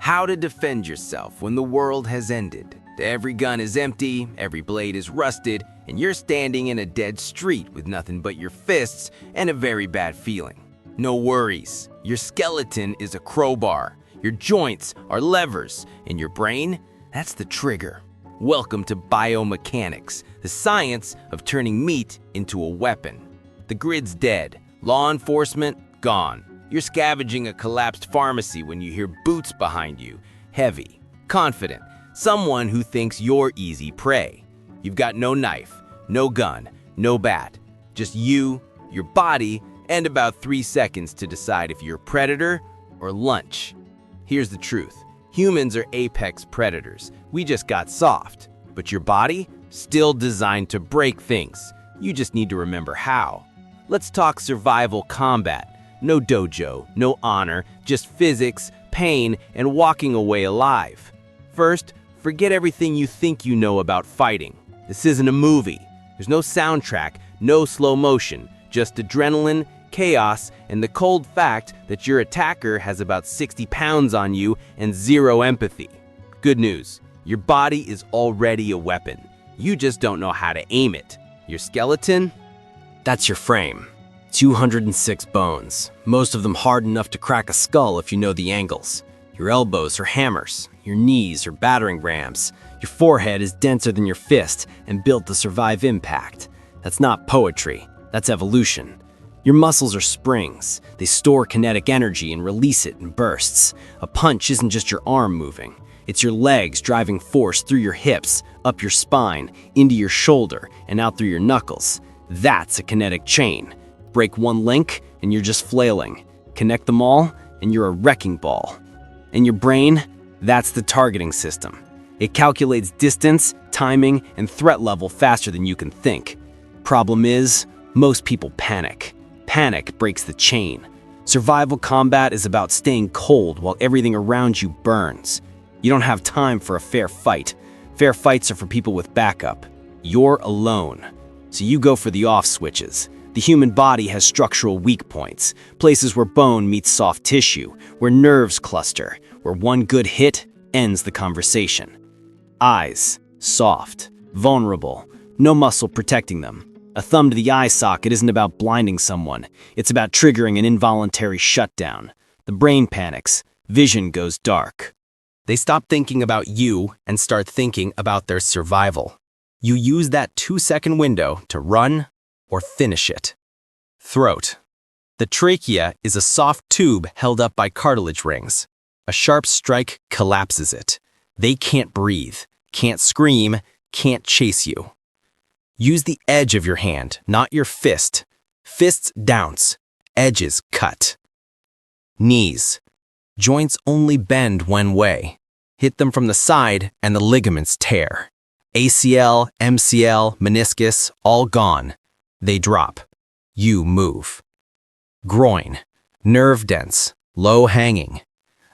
How to defend yourself when the world has ended. Every gun is empty, every blade is rusted, and you're standing in a dead street with nothing but your fists and a very bad feeling. No worries, your skeleton is a crowbar, your joints are levers, and your brain, that's the trigger. Welcome to Biomechanics, the science of turning meat into a weapon. The grid's dead, law enforcement gone. You're scavenging a collapsed pharmacy when you hear boots behind you, heavy, confident, someone who thinks you're easy prey. You've got no knife, no gun, no bat, just you, your body, and about 3 seconds to decide if you're predator or lunch. Here's the truth. Humans are apex predators. We just got soft. But your body, still designed to break things. You just need to remember how. Let's talk survival combat. No dojo, no honor, just physics, pain, and walking away alive. First, forget everything you think you know about fighting. This isn't a movie. There's no soundtrack, no slow motion, just adrenaline, chaos, and the cold fact that your attacker has about 60 pounds on you and zero empathy. Good news, your body is already a weapon. You just don't know how to aim it. Your skeleton? That's your frame. 206 bones, most of them hard enough to crack a skull if you know the angles. Your elbows are hammers, your knees are battering rams. Your forehead is denser than your fist and built to survive impact. That's not poetry, that's evolution. Your muscles are springs. They store kinetic energy and release it in bursts. A punch isn't just your arm moving. It's your legs driving force through your hips, up your spine, into your shoulder, and out through your knuckles. That's a kinetic chain. Break one link, and you're just flailing. Connect them all, and you're a wrecking ball. And your brain, that's the targeting system. It calculates distance, timing, and threat level faster than you can think. Problem is, most people panic. Panic breaks the chain. Survival combat is about staying cold while everything around you burns. You don't have time for a fair fight. Fair fights are for people with backup. You're alone. So you go for the off switches. The human body has structural weak points, places where bone meets soft tissue, where nerves cluster, where one good hit ends the conversation. Eyes, soft, vulnerable, no muscle protecting them. A thumb to the eye socket isn't about blinding someone. It's about triggering an involuntary shutdown. The brain panics. Vision goes dark. They stop thinking about you and start thinking about their survival. You use that 2-second window to run or finish it. Throat. The trachea is a soft tube held up by cartilage rings. A sharp strike collapses it. They can't breathe, can't scream, can't chase you. Use the edge of your hand, not your fist. Fists dounce, edges cut. Knees. Joints only bend one way. Hit them from the side and the ligaments tear. ACL, MCL, meniscus, all gone. They drop. You move. Groin. Nerve dense, low hanging.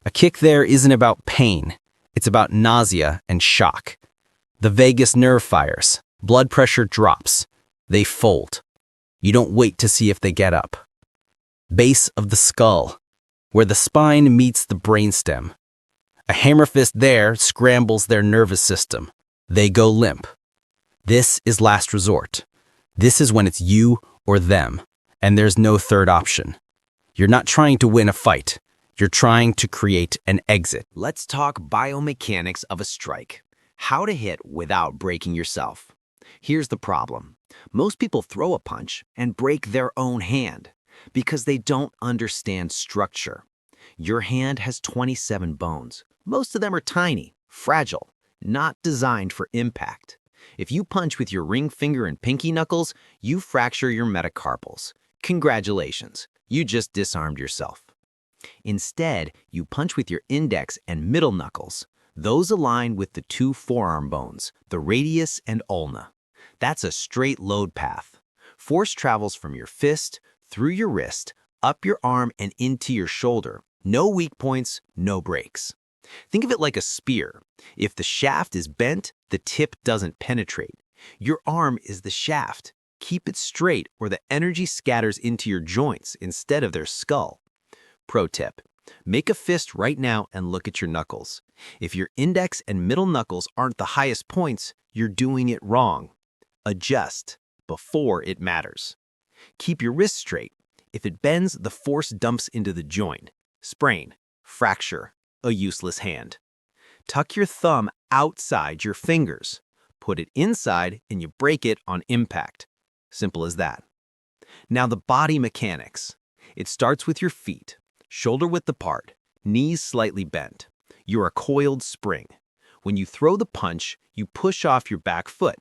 A kick there isn't about pain. It's about nausea and shock. The vagus nerve fires. Blood pressure drops. They fold. You don't wait to see if they get up. Base of the skull, where the spine meets the brainstem. A hammer fist there scrambles their nervous system. They go limp. This is last resort. This is when it's you or them, and there's no third option. You're not trying to win a fight. You're trying to create an exit. Let's talk biomechanics of a strike. How to hit without breaking yourself. Here's the problem. Most people throw a punch and break their own hand because they don't understand structure. Your hand has 27 bones. Most of them are tiny, fragile, not designed for impact. If you punch with your ring finger and pinky knuckles, you fracture your metacarpals. Congratulations, you just disarmed yourself. Instead, you punch with your index and middle knuckles. Those align with the 2 forearm bones, the radius and ulna. That's a straight load path. Force travels from your fist, through your wrist, up your arm, and into your shoulder. No weak points, no breaks. Think of it like a spear. If the shaft is bent, the tip doesn't penetrate. Your arm is the shaft. Keep it straight or the energy scatters into your joints instead of their skull. Pro tip, Make a fist right now and look at your knuckles. If your index and middle knuckles aren't the highest points, you're doing it wrong. Adjust before it matters. Keep your wrist straight. If it bends, the force dumps into the joint. Sprain, fracture, a useless hand. Tuck your thumb outside your fingers. Put it inside and you break it on impact. Simple as that. Now the body mechanics. It starts with your feet, shoulder width apart, knees slightly bent. You're a coiled spring. When you throw the punch, you push off your back foot.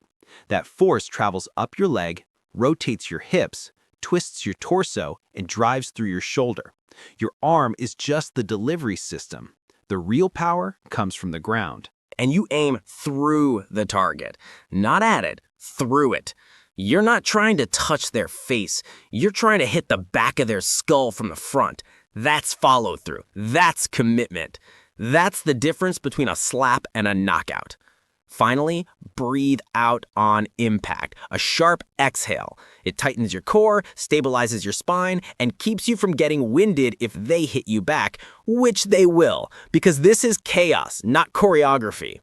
That force travels up your leg, rotates your hips, twists your torso, and drives through your shoulder. Your arm is just the delivery system. The real power comes from the ground. And you aim through the target, not at it, through it. You're not trying to touch their face. You're trying to hit the back of their skull from the front. That's follow-through. That's commitment. That's the difference between a slap and a knockout. Finally, breathe out on impact. A sharp exhale. It tightens your core, stabilizes your spine, and keeps you from getting winded if they hit you back, which they will, because this is chaos, not choreography.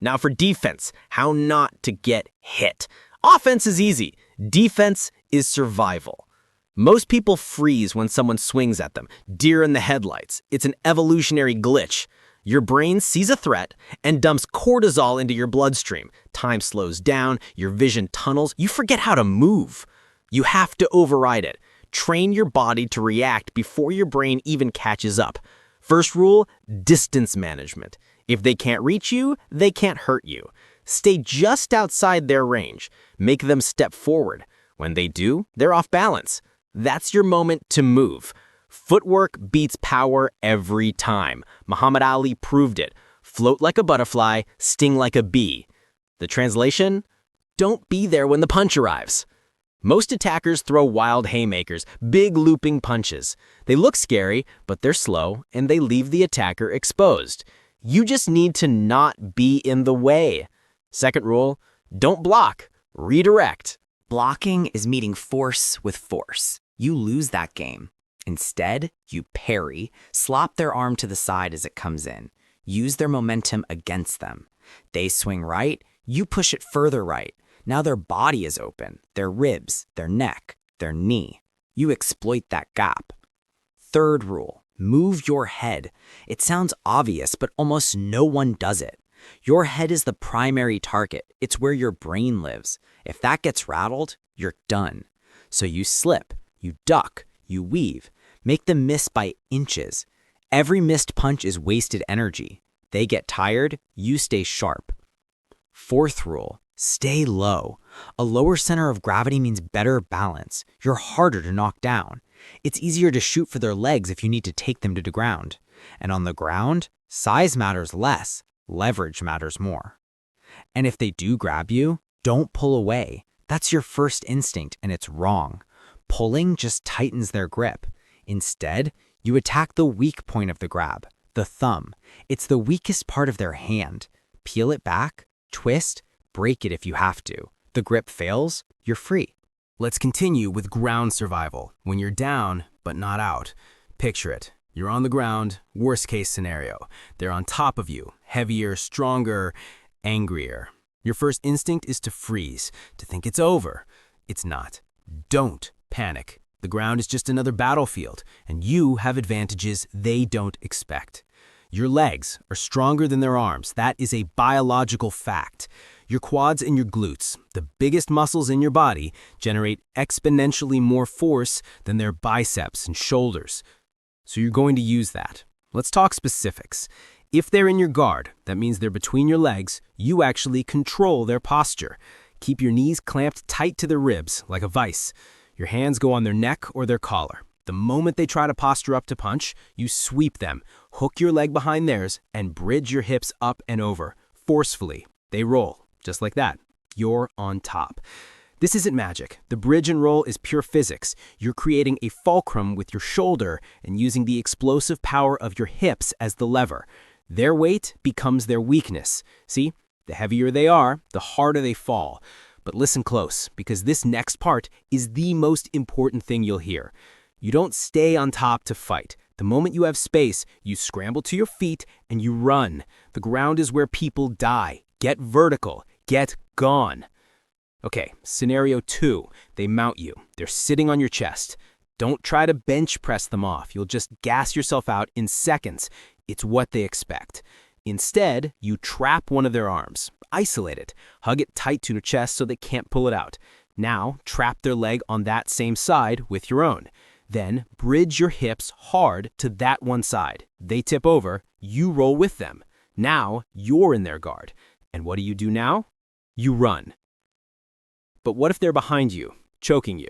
Now for defense, how not to get hit. Offense is easy. Defense is survival. Most people freeze when someone swings at them. Deer in the headlights. It's an evolutionary glitch. Your brain sees a threat and dumps cortisol into your bloodstream. Time slows down, your vision tunnels, you forget how to move. You have to override it. Train your body to react before your brain even catches up. First rule, distance management. If they can't reach you, they can't hurt you. Stay just outside their range. Make them step forward. When they do, they're off balance. That's your moment to move. Footwork beats power every time. Muhammad Ali proved it. Float like a butterfly, sting like a bee. The translation? Don't be there when the punch arrives. Most attackers throw wild haymakers, big looping punches. They look scary, but they're slow, and they leave the attacker exposed. You just need to not be in the way. Second rule, don't block, redirect. Blocking is meeting force with force. You lose that game. Instead, you parry, slop their arm to the side as it comes in. Use their momentum against them. They swing right, you push it further right. Now their body is open, their ribs, their neck, their knee. You exploit that gap. Third rule, move your head. It sounds obvious, but almost no one does it. Your head is the primary target. It's where your brain lives. If that gets rattled, you're done. So you slip, you duck, you weave. Make them miss by inches. Every missed punch is wasted energy. They get tired, you stay sharp. Fourth rule, stay low. A lower center of gravity means better balance. You're harder to knock down. It's easier to shoot for their legs if you need to take them to the ground. And on the ground, size matters less, leverage matters more. And if they do grab you, don't pull away. That's your first instinct, and it's wrong. Pulling just tightens their grip. Instead, you attack the weak point of the grab, the thumb. It's the weakest part of their hand. Peel it back, twist, break it if you have to. The grip fails, you're free. Let's continue with ground survival. When you're down, but not out. Picture it. You're on the ground, worst case scenario. They're on top of you, heavier, stronger, angrier. Your first instinct is to freeze, to think it's over. It's not. Don't panic. The ground is just another battlefield, and you have advantages they don't expect. Your legs are stronger than their arms. That is a biological fact. Your quads and your glutes, the biggest muscles in your body, generate exponentially more force than their biceps and shoulders. So you're going to use that. Let's talk specifics. If they're in your guard, that means they're between your legs, you actually control their posture. Keep your knees clamped tight to their ribs, like a vice. Your hands go on their neck or their collar. The moment they try to posture up to punch, you sweep them, hook your leg behind theirs, and bridge your hips up and over, forcefully. They roll, just like that. You're on top. This isn't magic. The bridge and roll is pure physics. You're creating a fulcrum with your shoulder and using the explosive power of your hips as the lever. Their weight becomes their weakness. See, the heavier they are, the harder they fall. But listen close, because this next part is the most important thing you'll hear. You don't stay on top to fight. The moment you have space, you scramble to your feet and you run. The ground is where people die. Get vertical. Get gone. Okay, scenario 2. They mount you. They're sitting on your chest. Don't try to bench press them off. You'll just gas yourself out in seconds. It's what they expect. Instead, you trap one of their arms. Isolate it. Hug it tight to your chest so they can't pull it out. Now, trap their leg on that same side with your own. Then, bridge your hips hard to that one side. They tip over, you roll with them. Now, you're in their guard. And what do you do now? You run. But what if they're behind you, choking you?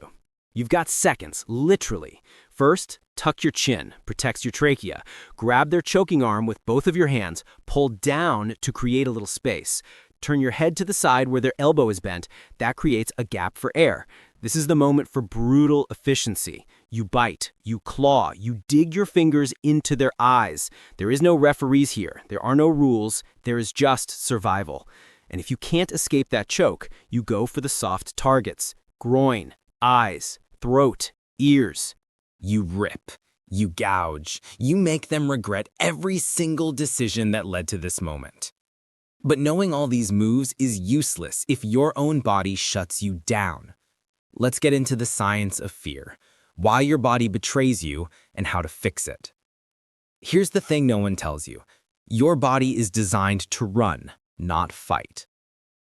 You've got seconds, literally. First, tuck your chin, protects your trachea. Grab their choking arm with both of your hands, pull down to create a little space. Turn your head to the side where their elbow is bent. That creates a gap for air. This is the moment for brutal efficiency. You bite, you claw, you dig your fingers into their eyes. There is no referees here. There are no rules. There is just survival. And if you can't escape that choke, you go for the soft targets. Groin, eyes, throat, ears. You rip, you gouge, you make them regret every single decision that led to this moment. But knowing all these moves is useless if your own body shuts you down. Let's get into the science of fear, why your body betrays you, and how to fix it. Here's the thing no one tells you. Your body is designed to run, not fight.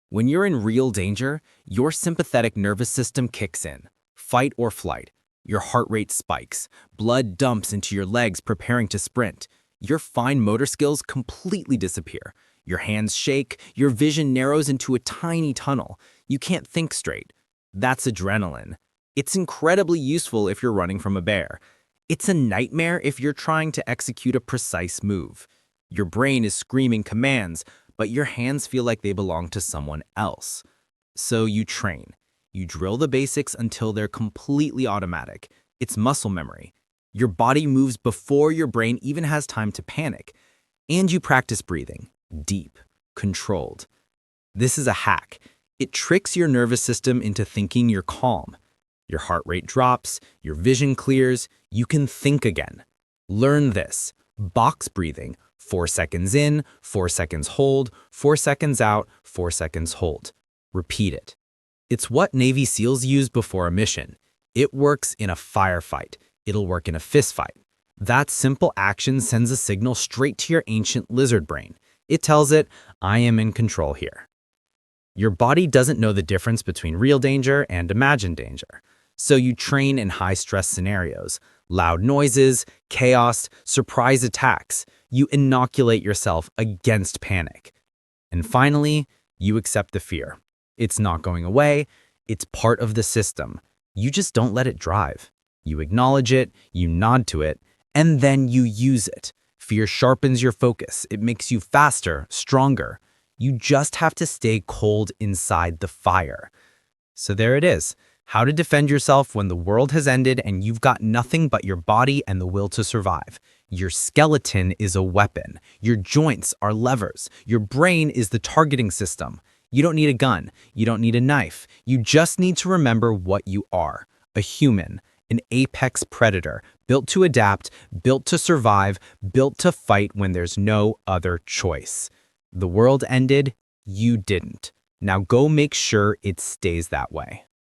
When you're in real danger, your sympathetic nervous system kicks in. Fight or flight. Your heart rate spikes. Blood dumps into your legs preparing to sprint. Your fine motor skills completely disappear. Your hands shake. Your vision narrows into a tiny tunnel. You can't think straight. That's adrenaline. It's incredibly useful if you're running from a bear. It's a nightmare if you're trying to execute a precise move. Your brain is screaming commands, but your hands feel like they belong to someone else. So you train. You drill the basics until they're completely automatic. It's muscle memory. Your body moves before your brain even has time to panic. And you practice breathing. Deep. Controlled. This is a hack. It tricks your nervous system into thinking you're calm. Your heart rate drops. Your vision clears. You can think again. Learn this. Box breathing. 4 seconds in, 4 seconds hold, 4 seconds out, 4 seconds hold. Repeat it. It's what Navy SEALs use before a mission. It works in a firefight. It'll work in a fistfight. That simple action sends a signal straight to your ancient lizard brain. It tells it, I am in control here. Your body doesn't know the difference between real danger and imagined danger. So you train in high-stress scenarios. Loud noises, chaos, surprise attacks. You inoculate yourself against panic. And finally, you accept the fear. It's not going away. It's part of the system. You just don't let it drive. You acknowledge it, you nod to it, and then you use it. Fear sharpens your focus. It makes you faster, stronger. You just have to stay cold inside the fire. So there it is. How to defend yourself when the world has ended and you've got nothing but your body and the will to survive. Your skeleton is a weapon. Your joints are levers. Your brain is the targeting system. You don't need a gun. You don't need a knife. You just need to remember what you are. A human, an apex predator, built to adapt, built to survive, built to fight when there's no other choice. The world ended. You didn't. Now go make sure it stays that way.